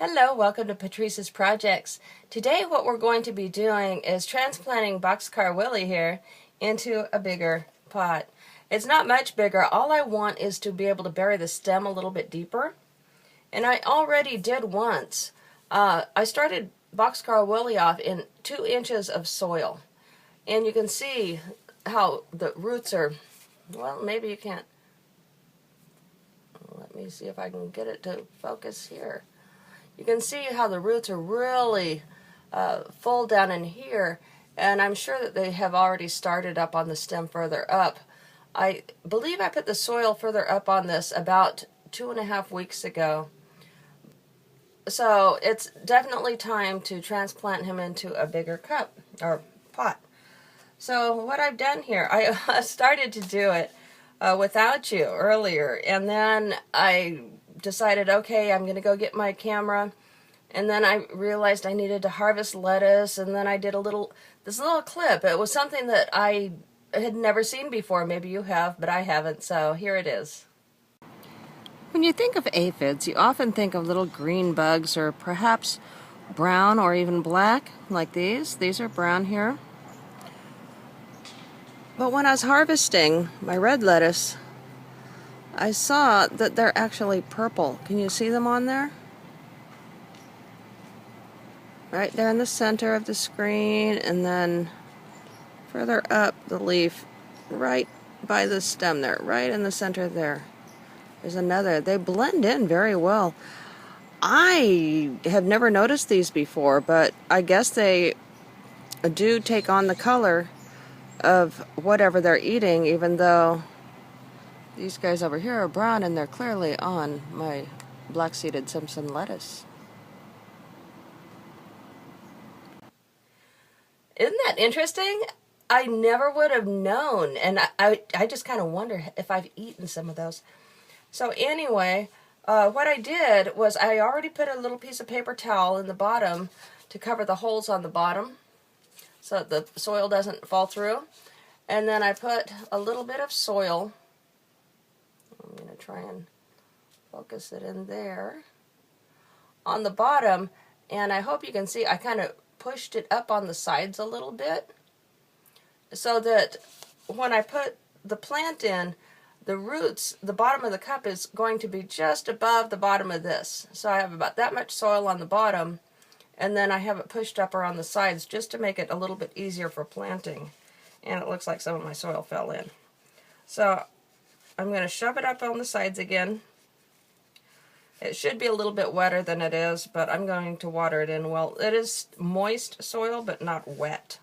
Hello, welcome to Patrice's Projects. Today what we're going to be doing is transplanting Boxcar Willie here into a bigger pot. It's not much bigger. All I want is to be able to bury the stem a little bit deeper. And I already did once. I started Boxcar Willie off in 2 inches of soil. And you can see how the roots are, well, maybe you can't. Let me see if I can get it to focus here. You can see how the roots are really full down in here, and I'm sure that they have already started up on the stem further up. I believe I put the soil further up on this about 2.5 weeks ago. So it's definitely time to transplant him into a bigger cup or pot. So what I've done here, I started to do it without you earlier, and then I decided, okay, I'm going to go get my camera, and then I realized I needed to harvest lettuce, and then I did this little clip. It was something that I had never seen before. Maybe you have, but I haven't, so here it is. When you think of aphids, you often think of little green bugs, or perhaps brown or even black, like these. These are brown here. But when I was harvesting my red lettuce, I saw that they're actually purple. Can you see them on there? Right there in the center of the screen, and then further up the leaf, right by the stem there, right in the center there. There's another. They blend in very well. I have never noticed these before, but I guess they do take on the color of whatever they're eating, even though these guys over here are brown and they're clearly on my black-seeded Simpson lettuce. Isn't that interesting? I never would have known, and I just kind of wonder if I've eaten some of those. So anyway, what I did was I already put a little piece of paper towel in the bottom to cover the holes on the bottom so that the soil doesn't fall through. And then I put a little bit of soil. I'm going to try and focus it in there on the bottom, and I hope you can see I kind of pushed it up on the sides a little bit so that when I put the plant in, the roots, the bottom of the cup is going to be just above the bottom of this. So I have about that much soil on the bottom, and then I have it pushed up around the sides just to make it a little bit easier for planting. And it looks like some of my soil fell in. So I'm going to shove it up on the sides again. It should be a little bit wetter than it is, but I'm going to water it in. Well, it is moist soil, but not wet.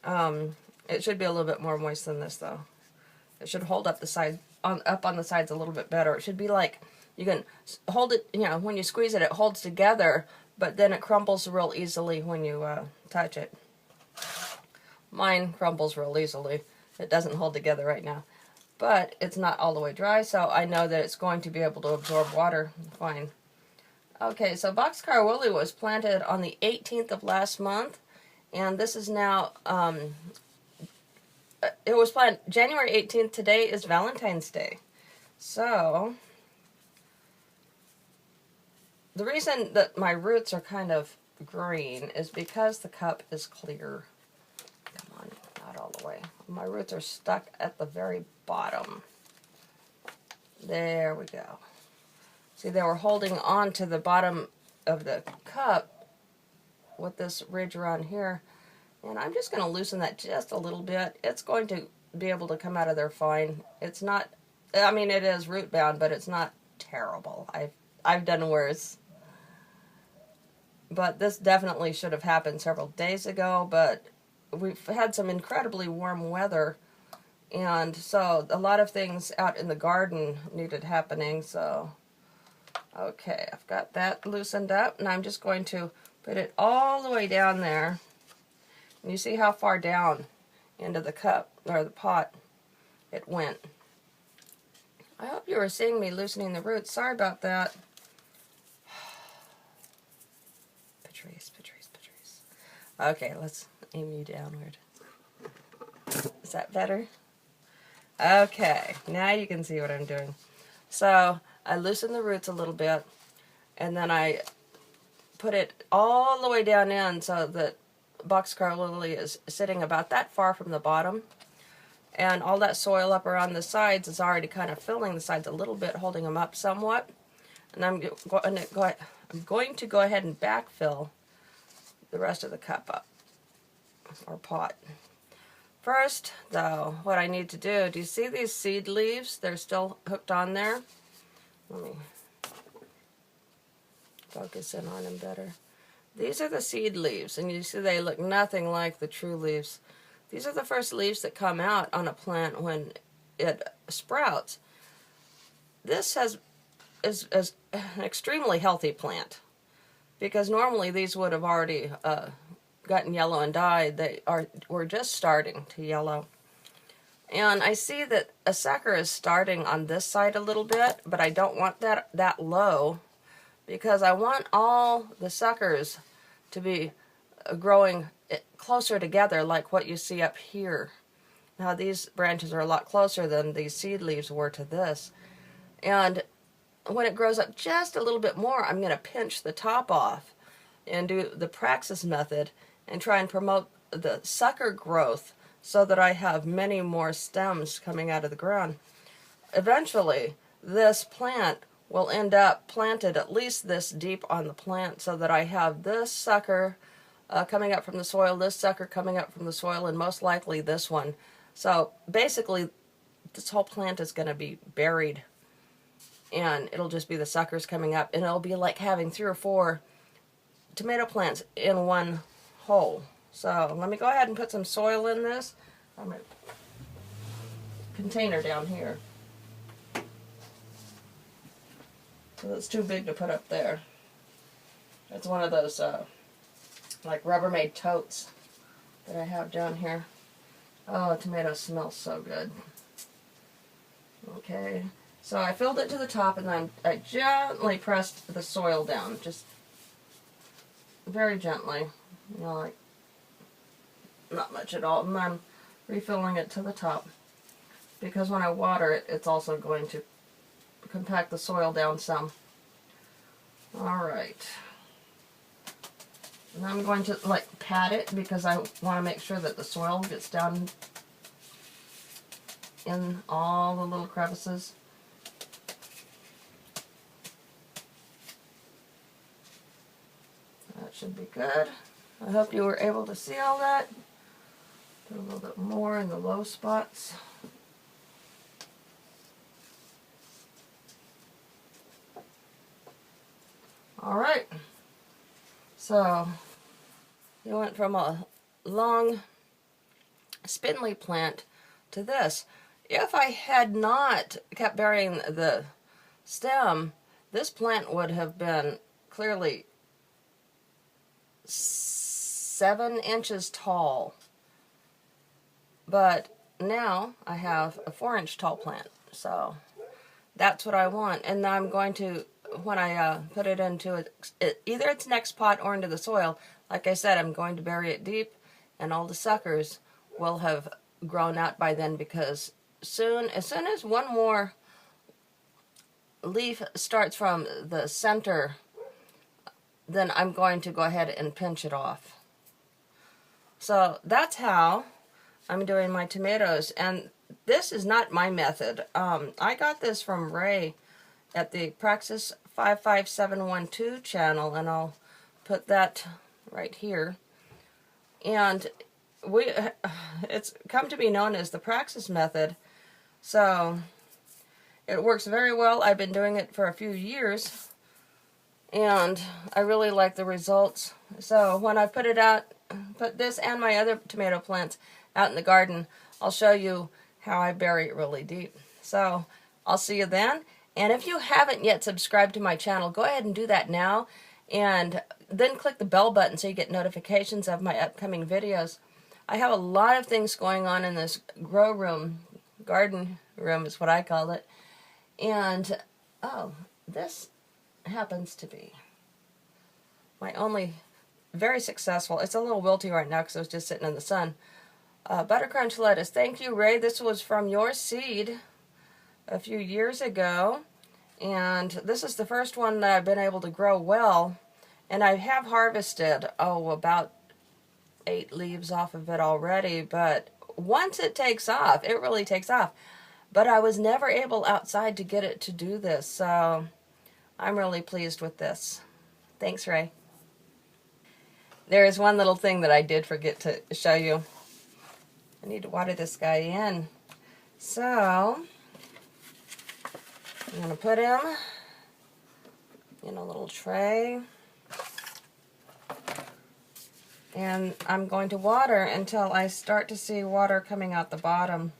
It should be a little bit more moist than this, though. It should hold up the side, up on the sides a little bit better. It should be like, you can hold it, you know, when you squeeze it, it holds together, but then it crumbles real easily when you touch it. Mine crumbles real easily. It doesn't hold together right now. But it's not all the way dry, so I know that it's going to be able to absorb water fine. Okay, so Boxcar Willie was planted on the 18th of last month, and this is now, it was planted January 18th. Today is Valentine's Day. So, the reason that my roots are kind of green is because the cup is clear. Not all the way. My roots are stuck at the very bottom. There we go. See, they were holding on to the bottom of the cup with this ridge around here. And I'm just going to loosen that just a little bit. It's going to be able to come out of there fine. It's not, I mean, it is root bound, but it's not terrible. I've done worse. But this definitely should have happened several days ago, but we've had some incredibly warm weather, and so a lot of things out in the garden needed happening. So okay, I've got that loosened up, and I'm just going to put it all the way down there, and you see how far down into the cup or the pot it went. I hope you were seeing me loosening the roots. Sorry about that. Patrice. Okay, let's aim you downward. Is that better? Okay, now you can see what I'm doing. So I loosen the roots a little bit, and then I put it all the way down in so that Boxcar Lily is sitting about that far from the bottom. And all that soil up around the sides is already kind of filling the sides a little bit, holding them up somewhat. And I'm going to go ahead and backfill the rest of the cup up, or pot. First, though, what I need to do you see these seed leaves? They're still hooked on there. Let me focus in on them better. These are the seed leaves, and you see they look nothing like the true leaves. These are the first leaves that come out on a plant when it sprouts. This is an extremely healthy plant, because normally these would have already gotten yellow and died. We're just starting to yellow. And I see that a sucker is starting on this side a little bit, but I don't want that low, because I want all the suckers to be growing closer together like what you see up here. Now these branches are a lot closer than these seed leaves were to this. And when it grows up just a little bit more, I'm going to pinch the top off and do the Praxxux method and try and promote the sucker growth so that I have many more stems coming out of the ground. Eventually, this plant will end up planted at least this deep on the plant, so that I have this sucker coming up from the soil, this sucker coming up from the soil, and most likely this one. So basically, this whole plant is going to be buried, and it'll just be the suckers coming up, and it'll be like having 3 or 4 tomato plants in one hole. So let me go ahead and put some soil in this. I'm going to container down here. So it's too big to put up there. It's one of those like Rubbermaid totes that I have down here. Oh, tomatoes smell so good. Okay, so I filled it to the top, and then I gently pressed the soil down, just very gently, you know, like not much at all. And I'm refilling it to the top, because when I water it, it's also going to compact the soil down some. Alright. And I'm going to like pat it, because I want to make sure that the soil gets down in all the little crevices. That should be good. I hope you were able to see all that. Put a little bit more in the low spots. Alright, so you went from a long spindly plant to this. If I had not kept burying the stem, this plant would have been clearly 7 inches tall. But now I have a 4-inch tall plant, so that's what I want. And I'm going to, when I put it into either its next pot or into the soil, like I said, I'm going to bury it deep, and all the suckers will have grown out by then, because as soon as one more leaf starts from the center, then I'm going to go ahead and pinch it off. So that's how I'm doing my tomatoes, and this is not my method. I got this from Ray at the Praxxux 55712 channel, and I'll put that right here. And it's come to be known as the Praxxux method, so it works very well. I've been doing it for a few years, and I really like the results. So when I put it out, put this and my other tomato plants out in the garden, I'll show you how I bury it really deep. So I'll see you then. And if you haven't yet subscribed to my channel, go ahead and do that now, and then click the bell button so you get notifications of my upcoming videos. I have a lot of things going on in this grow room, garden room is what I call it. And oh, this happens to be my only very successful, it's a little wilty right now because I was just sitting in the sun, buttercrunch lettuce. Thank you, Ray. This was from your seed a few years ago, and this is the first one that I've been able to grow well, And I have harvested, about 8 leaves off of it already, but once it takes off, it really takes off. But I was never able outside to get it to do this, so I'm really pleased with this. Thanks, Ray. There is one little thing that I did forget to show you. I need to water this guy in. So, I'm going to put him in a little tray. And I'm going to water until I start to see water coming out the bottom,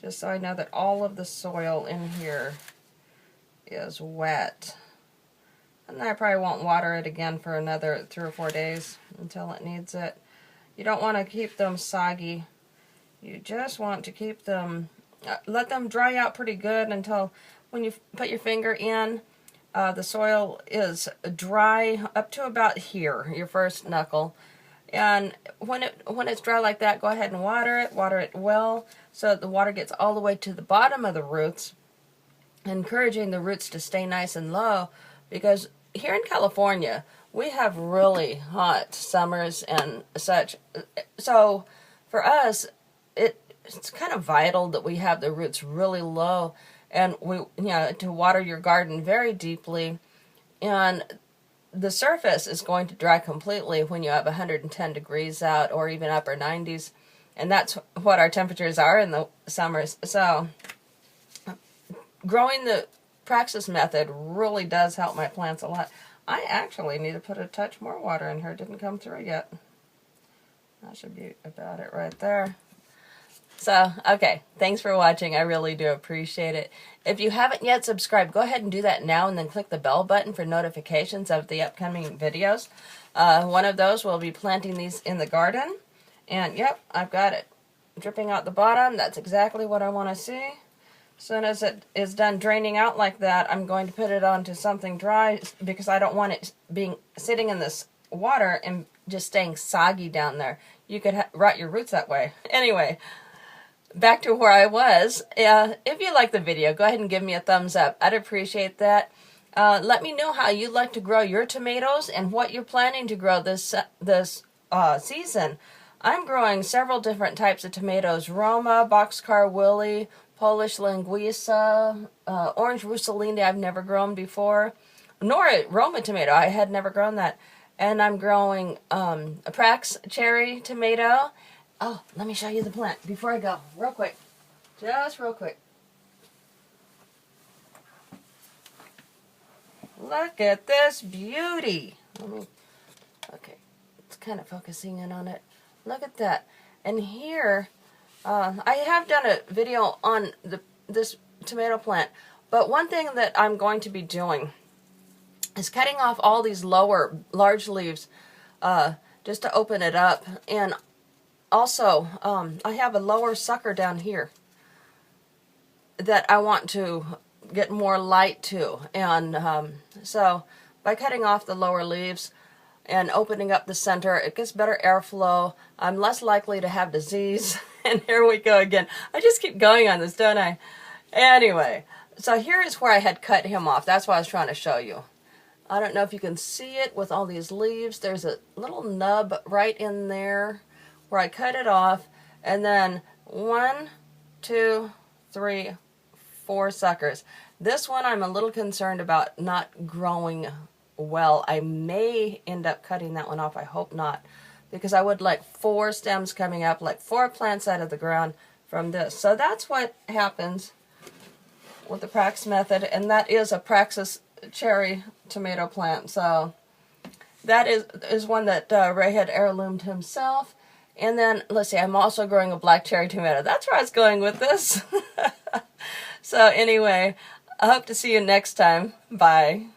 just so I know that all of the soil in here is wet. And I probably won't water it again for another 3 or 4 days until it needs it. You don't want to keep them soggy. You just want to keep them, let them dry out pretty good until when you put your finger in, the soil is dry up to about here, your first knuckle. And when it's dry like that, go ahead and water it well, so that the water gets all the way to the bottom of the roots, encouraging the roots to stay nice and low, because here in California, we have really hot summers and such. So for us, it's kind of vital that we have the roots really low, and to water your garden very deeply. And the surface is going to dry completely when you have 110 degrees out, or even upper 90s, and that's what our temperatures are in the summers. So growing the Praxxux method really does help my plants a lot. I actually need to put a touch more water in here. It didn't come through yet. That should be about it right there. So, okay, thanks for watching. I really do appreciate it. If you haven't yet subscribed, go ahead and do that now, and then click the bell button for notifications of the upcoming videos. One of those will be planting these in the garden. And, yep, I've got it dripping out the bottom. That's exactly what I want to see. As soon as it is done draining out like that, I'm going to put it onto something dry, because I don't want it sitting in this water and just staying soggy down there. You could rot your roots that way. Anyway, back to where I was. If you like the video, go ahead and give me a thumbs up. I'd appreciate that. Let me know how you like to grow your tomatoes and what you're planning to grow this season. I'm growing several different types of tomatoes: Roma, Boxcar Willie, Polish Linguiça, Orange Russolini I've never grown before, nor a Roma tomato. I had never grown that. And I'm growing a Praxxux cherry tomato. Oh, let me show you the plant before I go, real quick. Just real quick. Look at this beauty. Okay, it's kind of focusing in on it. Look at that. And here, I have done a video on this tomato plant, but one thing that I'm going to be doing is cutting off all these lower large leaves just to open it up. And also, I have a lower sucker down here that I want to get more light to. And so by cutting off the lower leaves and opening up the center, it gets better airflow. I'm less likely to have disease. And here we go again. I just keep going on this, don't I? Anyway, so here is where I had cut him off. That's what I was trying to show you. I don't know if you can see it with all these leaves. There's a little nub right in there where I cut it off. And then 1, 2, 3, 4 suckers. This one I'm a little concerned about not growing well. I may end up cutting that one off. I hope not, because I would like 4 stems coming up, like 4 plants out of the ground from this. So that's what happens with the Praxxux method, and that is a Praxxus cherry tomato plant. So that is one that Ray had heirloomed himself. And then, let's see, I'm also growing a black cherry tomato. That's where I was going with this. So anyway, I hope to see you next time. Bye.